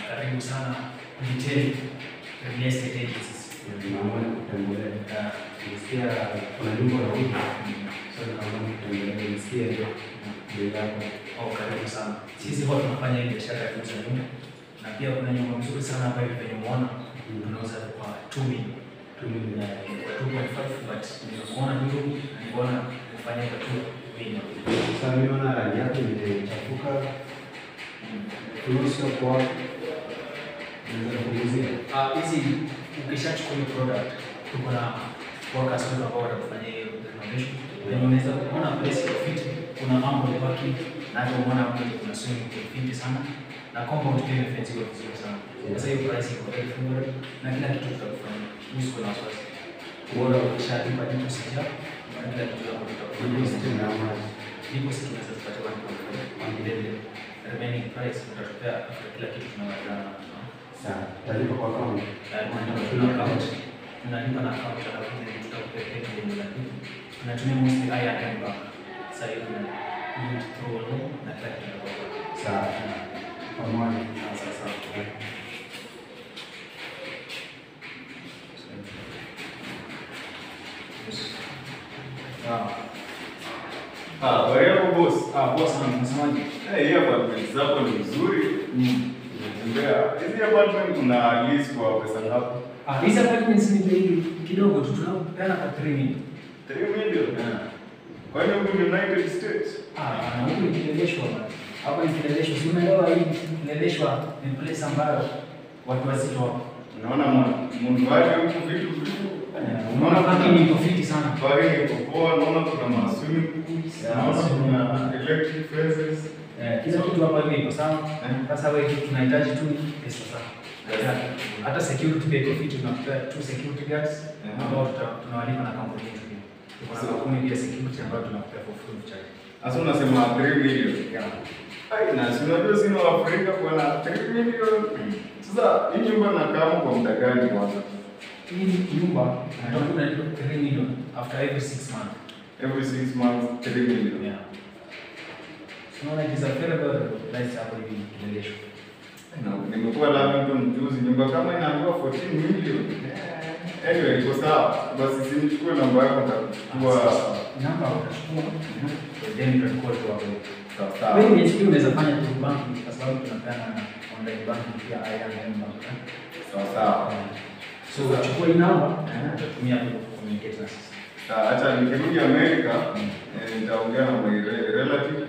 karibu sana Viteri Real Estate Agencies. Naomba kutembelea. Nisikia kuna nyumba na huko. Sasa naomba kutembelea nisikie bei yako. Karibu sana. Sisi huwa tunafanya biashara ya kuuza nyumba. Na pia kuna nyumba nzuri sana hapa hivi penye umeona. Tunauza kwa 2 million. 2 million. Kwa 2.5 but niliona ndio niliona kufanya kwa 2 million. Sasa nimeona rangi yake imechafuka. Tunaosha kwa hizi ukishachukua hiyo product tuko na workers ambao wanafanya hiyo renovation. Na unaweza kuona place ya fit, kuna mambo ya parking na hapo unaona hapo kuna swimming pool fit sana na compound pia imefensiwa vizuri sana. Sasa hiyo price iko very favorable na kila kitu tutakufanya. Usiko na wasiwasi. Bora ukishalipa deposit yako na kila kitu hapo tutakufanya. Deposit tunaweza kupata 1.5 remaining price tutatupea after kila kitu tunaweza. Sawa, talipa kwa account. Tunalipa na account alafu tutakupea payment ndio lakini tunatumia mostly I&M Bank. Sasa hiyo ni through loan na kila kitu kwa sawa. Pamoja. Sasa Wewe boss. Boss unasemaje? Hii apartment zako ni nzuri. Hizi apartment una lease kwa pesa ngapi? Hizi apartments ni bei kidogo tu, tunapeana kwa 3 million. 3 million? Kwa hiyo huko United States? Na huko ni Kileleshwa bwana. Hapa ni Kileleshwa. Si unaelewa hii Kileleshwa ni place ambayo watu wazito hapo. Unaona mundu wake huko vitu. Unaona parking iko fiti sana. Parking iko poa, naona kuna swimming pools, naona kuna electric fences. Kila kitu hapa hivi iko sawa. Sasa wewe tunahitaji tu pesa sana. Hata security pia iko fiti, tunapea 2 security guards ambao tunawalipa na kampuni yetu. Tuko na kampuni pia security ambayo tunapea for free of charge. Sasa unasema 3 million. Na si unajua sina Afrika bwana 3 million. Sasa hii nyumba nakaa kwa muda gani kwanza? Hii nyumba tunalipa 3 million after every 6 months. Every 6 months 3 million. Yeah. Unaona it is a very good price hapo hivi Kileleshwa. Nimekuwa Lavington juzi, nyumba kama inaambiwa 14 million. Anyway, iko sawa. Basi nichukue namba yako nitakuchukua. Namba utachukua. Then tutakuwa tu hapo. Sawa. Wewe ni unaweza fanya tu banking kwa sababu tunapeana online banking pia I&M Bank. Sawa. So uchukue hii namba utatumia hapo communicate na sisi. Acha nikirudi Amerika nitaongea na my relative.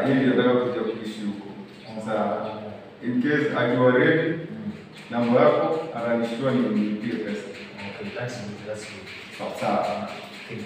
Yeye ndio nataka kuja kuishi huko. Sasa in case akiwa ready namba yako atanishtua nilipie pesa. Okay, that's good. Sawa. Okay.